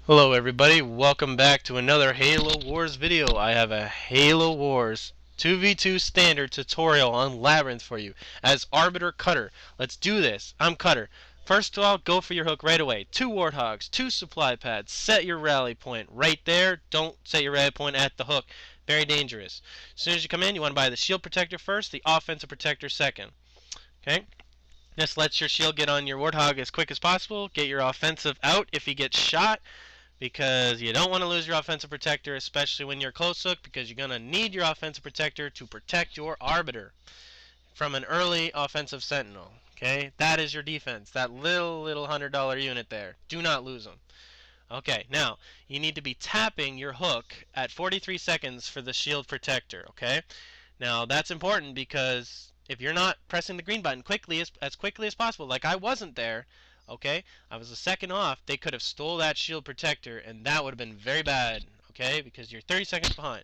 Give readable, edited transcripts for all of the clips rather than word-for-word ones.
Hello everybody, welcome back to another Halo Wars video. I have a Halo Wars 2v2 standard tutorial on Labyrinth for you as Arbiter Cutter. Let's do this. I'm Cutter. First of all, go for your hook right away. 2 Warthogs, 2 supply pads, set your rally point right there. Don't set your rally point at the hook. Very dangerous. As soon as you come in, you want to buy the shield protector first, the offensive protector second. Okay? This lets your shield get on your Warthog as quick as possible. Get your offensive out if he gets shot, because you don't want to lose your offensive protector, especially when you're close hook, because you're going to need your offensive protector to protect your arbiter from an early offensive sentinel. Okay, that is your defense. That little $100 unit there. Do not lose them. Okay, now you need to be tapping your hook at 43 seconds for the shield protector. Okay, now that's important because if you're not pressing the green button as quickly as possible, like I wasn't there, okay, I was a second off, they could have stole that shield protector, and that would have been very bad, okay, because you're 30 seconds behind.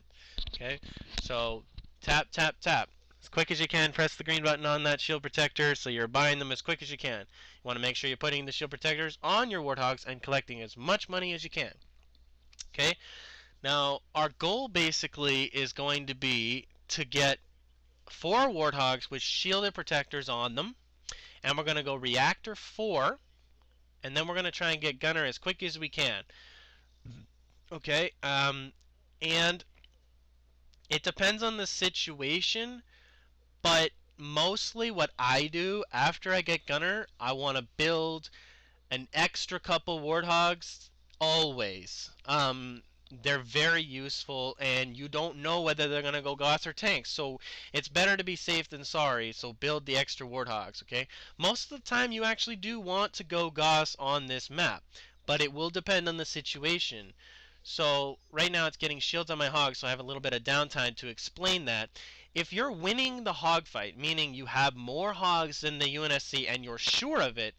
Okay, so tap, tap, tap. As quick as you can, press the green button on that shield protector so you're buying them as quick as you can. You want to make sure you're putting the shield protectors on your Warthogs and collecting as much money as you can. Okay, now our goal basically is going to be to get 4 Warthogs with shielded protectors on them, and we're going to go reactor 4, and then we're going to try and get gunner as quick as we can. Okay, and it depends on the situation, but mostly what I do after I get gunner, I want to build an extra couple Warthogs always. They're very useful, and you don't know whether they're going to go Goths or tanks, so it's better to be safe than sorry, so build the extra Warthogs, okay? Most of the time you actually do want to go Goths on this map, but it will depend on the situation. So right now it's getting shields on my hog, so I have a little bit of downtime to explain that. If you're winning the hog fight, meaning you have more hogs than the UNSC and you're sure of it,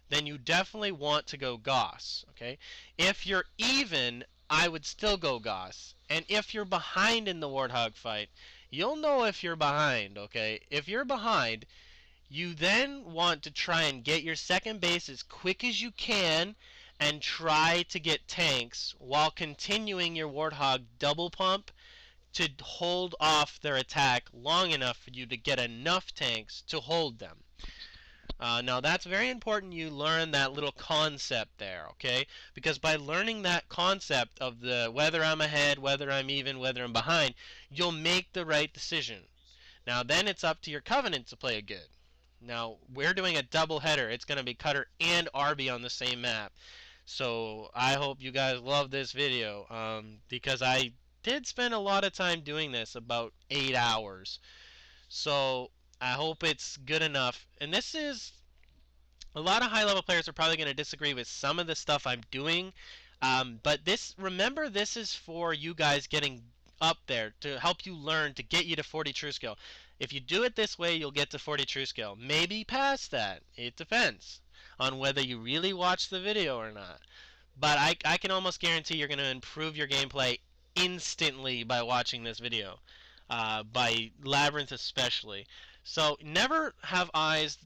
then you definitely want to go Goths, okay? If you're even, I would still go Goths. And if you're behind in the Warthog fight, you'll know if you're behind, okay? If you're behind, you then want to try and get your second base as quick as you can and try to get tanks while continuing your Warthog double pump to hold off their attack long enough for you to get enough tanks to hold them. Now that's very important you learn that little concept there, okay? Because by learning that concept of the whether I'm ahead, whether I'm even, whether I'm behind, you'll make the right decision. Now then it's up to your Covenant to play it good. Now we're doing a double header. It's going to be Cutter and Arby on the same map. So I hope you guys love this video, because I did spend a lot of time doing this, about 8 hours. So I hope it's good enough. And this is, a lot of high level players are probably going to disagree with some of the stuff I'm doing. But remember, this is for you guys getting up there to help you learn to get you to 40 true skill. If you do it this way, you'll get to 40 true skill. Maybe past that. It depends on whether you really watch the video or not. But I can almost guarantee you're going to improve your gameplay instantly by watching this video. By Labyrinth especially. So never have eyes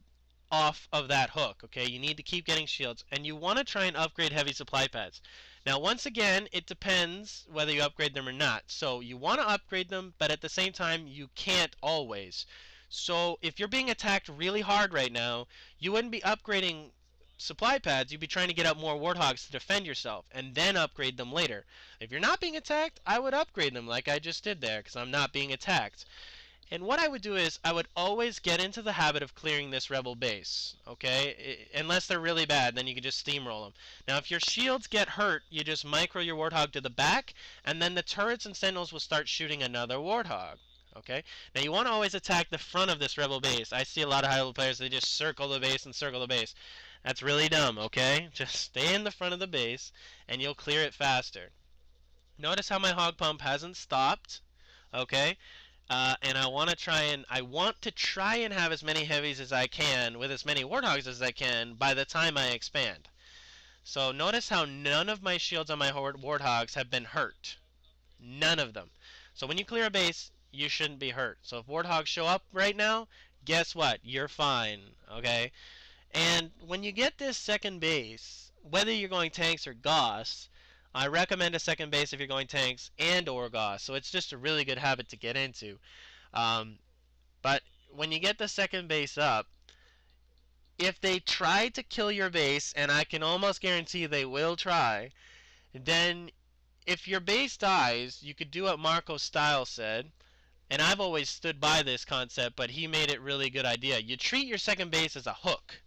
off of that hook, okay? You need to keep getting shields, and you want to try and upgrade heavy supply pads. Now once again, it depends whether you upgrade them or not. So you want to upgrade them, but at the same time you can't always. So if you're being attacked really hard right now, you wouldn't be upgrading supply pads, you'd be trying to get up more Warthogs to defend yourself and then upgrade them later. If you're not being attacked, I would upgrade them like I just did there, because I'm not being attacked. And what I would do is I would always get into the habit of clearing this rebel base, okay? Unless they're really bad, then you can just steamroll them. Now if your shields get hurt, you just micro your Warthog to the back, and then the turrets and sentinels will start shooting another Warthog. Okay? Now you want to always attack the front of this rebel base. I see a lot of high level players, they just circle the base and circle the base. That's really dumb, okay? Just stay in the front of the base and you'll clear it faster. Notice how my hog pump hasn't stopped, okay? And I want to try and have as many heavies as I can with as many Warthogs as I can by the time I expand. So notice how none of my shields on my Warthogs have been hurt. None of them. So when you clear a base, you shouldn't be hurt. So if Warthogs show up right now, guess what? You're fine, okay? And when you get this second base, whether you're going tanks or Goths, I recommend a second base if you're going tanks and or Gauss. So it's just a really good habit to get into. Um, but when you get the second base up, if they try to kill your base, and I can almost guarantee they will try, then if your base dies, you could do what Marco Style said, and I've always stood by this concept, but he made it really good idea. You treat your second base as a hook.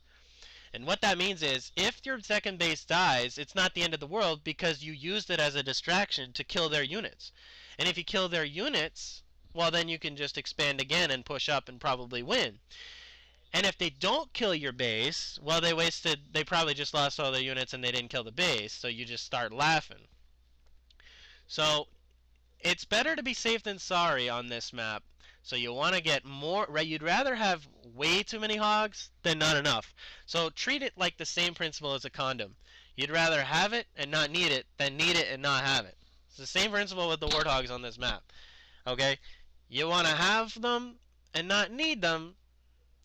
And what that means is, if your second base dies, it's not the end of the world because you used it as a distraction to kill their units. And if you kill their units, well, then you can just expand again and push up and probably win. And if they don't kill your base, well, they probably just lost all their units and they didn't kill the base, so you just start laughing. So it's better to be safe than sorry on this map. So you want to get more, right? You'd rather have way too many hogs than not enough. So treat it like the same principle as a condom. You'd rather have it and not need it than need it and not have it. It's the same principle with the warthogs on this map. Okay? You want to have them and not need them.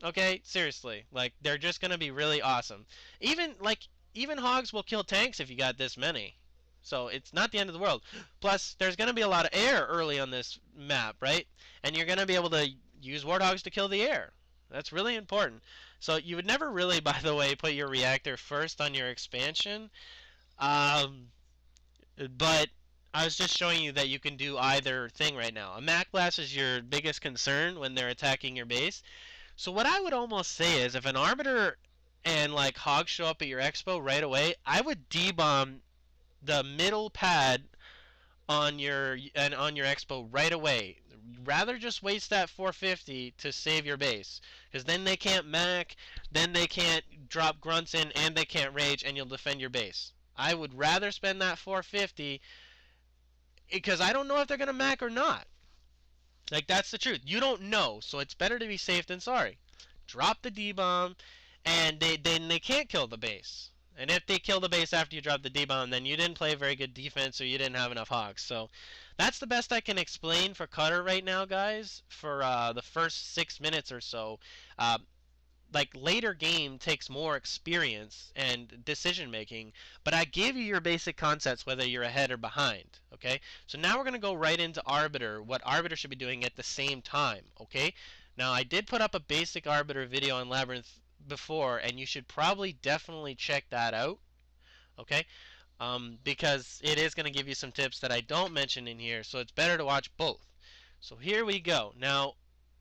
Okay? Seriously. Like, they're just going to be really awesome. Even hogs will kill tanks if you got this many. So it's not the end of the world. Plus, there's going to be a lot of air early on this map, right? And you're going to be able to use warthogs to kill the air. That's really important. So you would never really, by the way, put your reactor first on your expansion. But I was just showing you that you can do either thing right now. A Mac Blast is your biggest concern when they're attacking your base. So what I would almost say is if an Arbiter and like hogs show up at your expo right away, I would debomb the middle pad on your expo right away. Rather just waste that 450 to save your base, because then they can't mac, then they can't drop grunts in, and they can't rage, and you'll defend your base. I would rather spend that 450 because I don't know if they're gonna mac or not. Like, that's the truth. You don't know, so it's better to be safe than sorry. Drop the D-bomb, and then they can't kill the base. And if they kill the base after you drop the D-bomb, then you didn't play very good defense or you didn't have enough hogs. So that's the best I can explain for Cutter right now, guys, for the first 6 minutes or so. Like, later game takes more experience and decision making, but I gave you your basic concepts whether you're ahead or behind. Okay, so now we're going to go right into Arbiter, what Arbiter should be doing at the same time. Okay, now I did put up a basic Arbiter video on Labrynth before, and you should probably definitely check that out, okay, because it is going to give you some tips that I don't mention in here, so it's better to watch both. So here we go. Now,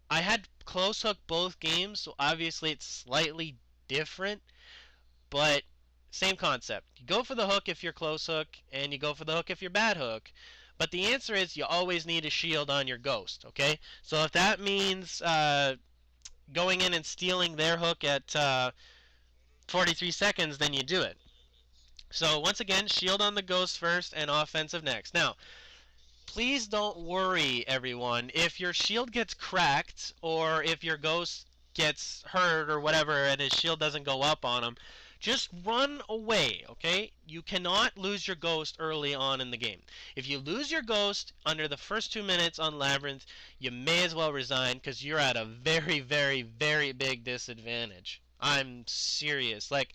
I had close hook both games, so obviously it's slightly different, but same concept. You go for the hook if you're close hook, and you go for the hook if you're bad hook, but the answer is you always need a shield on your ghost, okay? So if that means going in and stealing their hook at 43 seconds, then you do it. So once again, shield on the ghost first and offensive next. Now, please don't worry, everyone, if your shield gets cracked or if your ghost gets hurt or whatever and his shield doesn't go up on him. Just run away, okay? You cannot lose your ghost early on in the game. If you lose your ghost under the first 2 minutes on Labrynth, you may as well resign because you're at a very, very, very big disadvantage. I'm serious. Like,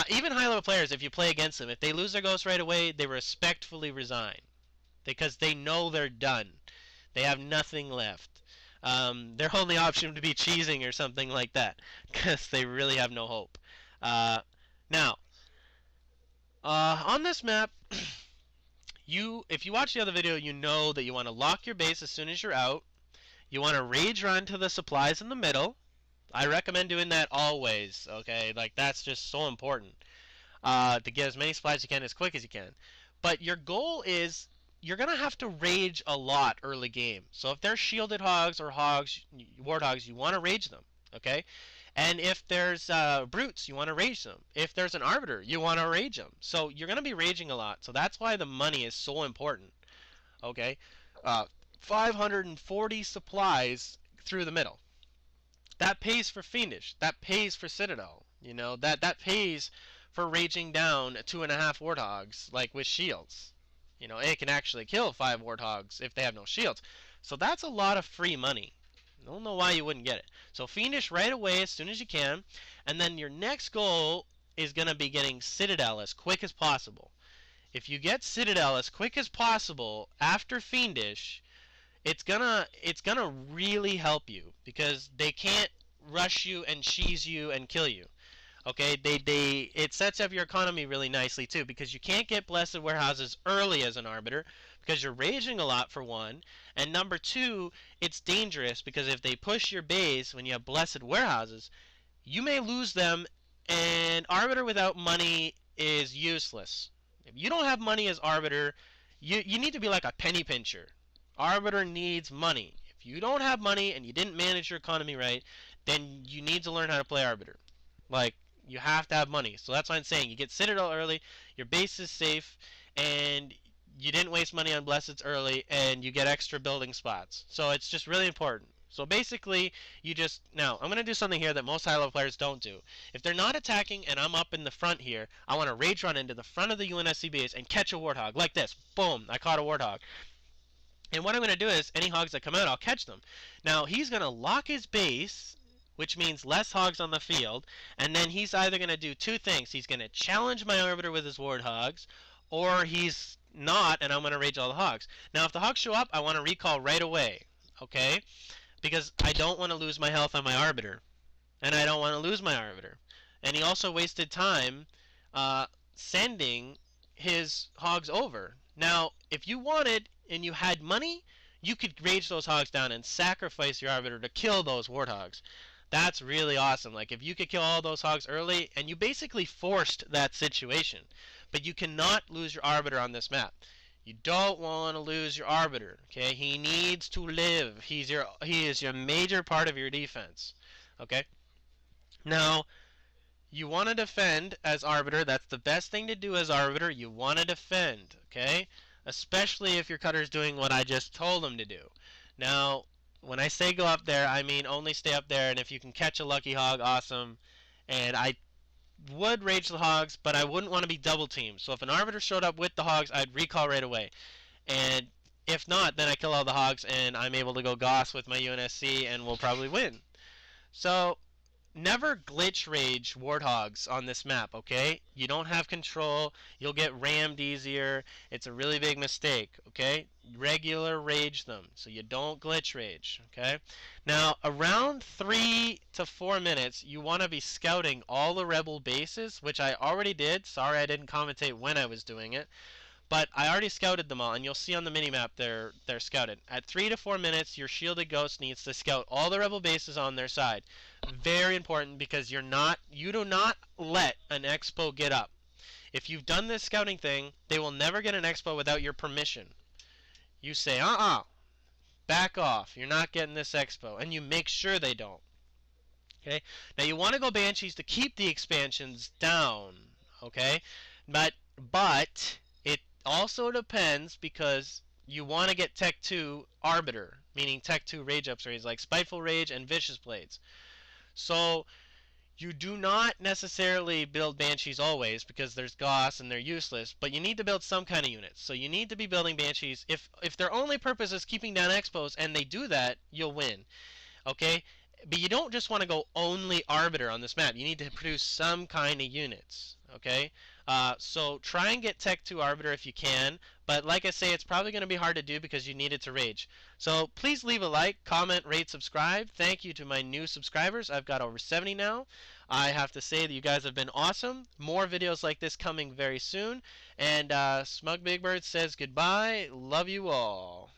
even high-level players, if you play against them, if they lose their ghost right away, they respectfully resign because they know they're done. They have nothing left. Their only option would be cheesing or something like that because they really have no hope. Now, on this map, if you watch the other video, you know that you want to lock your base as soon as you're out. You want to rage run to the supplies in the middle. I recommend doing that always, okay? Like, that's just so important to get as many supplies as you can as quick as you can. But your goal is you're going to have to rage a lot early game. So if they're shielded hogs or warthogs, you want to rage them, okay? And if there's brutes, you want to rage them. If there's an arbiter, you want to rage them. So you're going to be raging a lot. So that's why the money is so important. Okay, 540 supplies through the middle. That pays for Fiendish. That pays for Citadel. You know, that pays for raging down 2.5 warthogs, like with shields. You know, it can actually kill 5 warthogs if they have no shields. So that's a lot of free money. I don't know why you wouldn't get it. So Fiendish right away as soon as you can. And then your next goal is going to be getting Citadel as quick as possible. if you get Citadel as quick as possible after Fiendish, it's gonna really help you because they can't rush you and cheese you and kill you. Okay, it sets up your economy really nicely too because you can't get blessed warehouses early as an arbiter because you're raging a lot for one, and number two, it's dangerous because if they push your base when you have blessed warehouses, you may lose them, and arbiter without money is useless. If you don't have money as arbiter, you need to be like a penny pincher. Arbiter needs money. If you don't have money and you didn't manage your economy right, then you need to learn how to play arbiter. Like, you have to have money. So that's why I'm saying you get Citadel early, your base is safe, and you didn't waste money on Blesseds early, and you get extra building spots. So it's just really important. So basically, now, I'm going to do something here that most high-level players don't do. If they're not attacking and I'm up in the front here, I want to rage run into the front of the UNSC base and catch a Warthog, like this. Boom, I caught a Warthog. And what I'm going to do is, any hogs that come out, I'll catch them. Now, he's going to lock his base, which means less hogs on the field, and then he's either going to do two things. He's going to challenge my arbiter with his warthogs, or he's not, and I'm going to rage all the hogs. Now, if the hogs show up, I want to recall right away, okay? Because I don't want to lose my health on my arbiter, and I don't want to lose my arbiter. And he also wasted time sending his hogs over. Now, if you wanted and you had money, you could rage those hogs down and sacrifice your arbiter to kill those warthogs. That's really awesome. Like, if you could kill all those hogs early, and you basically forced that situation. But you cannot lose your arbiter on this map. You don't want to lose your arbiter. Okay, he needs to live. He is your major part of your defense. Okay. Now, you want to defend as arbiter. That's the best thing to do as arbiter. You want to defend. Okay, especially if your cutter's doing what I just told him to do. Now, when I say go up there, I mean only stay up there, and if you can catch a lucky hog, awesome. And I would rage the hogs, but I wouldn't want to be double teamed. So if an arbiter showed up with the hogs, I'd recall right away. And if not, then I kill all the hogs, and I'm able to go Goss with my UNSC, and we'll probably win. So never glitch rage warthogs on this map, okay? You don't have control. You'll get rammed easier. It's a really big mistake, okay? Regular rage them, so you don't glitch rage, okay? Now, around 3 to 4 minutes, you want to be scouting all the rebel bases, which I already did. Sorry I didn't commentate when I was doing it. But I already scouted them all, and you'll see on the minimap they're scouted. At 3 to 4 minutes, your shielded ghost needs to scout all the rebel bases on their side. Very important, because you do not let an expo get up. If you've done this scouting thing, they will never get an expo without your permission. You say, back off. You're not getting this expo, and you make sure they don't. Okay. Now you want to go Banshees to keep the expansions down. Okay, but it also depends, because you want to get Tech 2 Arbiter, meaning Tech 2 Rage upgrades like Spiteful Rage and Vicious Blades. So you do not necessarily build Banshees always, because there's Goss and they're useless, but you need to build some kind of units. So you need to be building Banshees. If their only purpose is keeping down expos, and they do that, you'll win. Okay? But you don't just want to go only Arbiter on this map. You need to produce some kind of units. Okay? So try and get Tech 2 Arbiter if you can. But like I say, it's probably going to be hard to do because you need it to rage. So please leave a like, comment, rate, subscribe. Thank you to my new subscribers. I've got over 70 now. I have to say that you guys have been awesome. More videos like this coming very soon. And Smug Big Bird says goodbye. Love you all.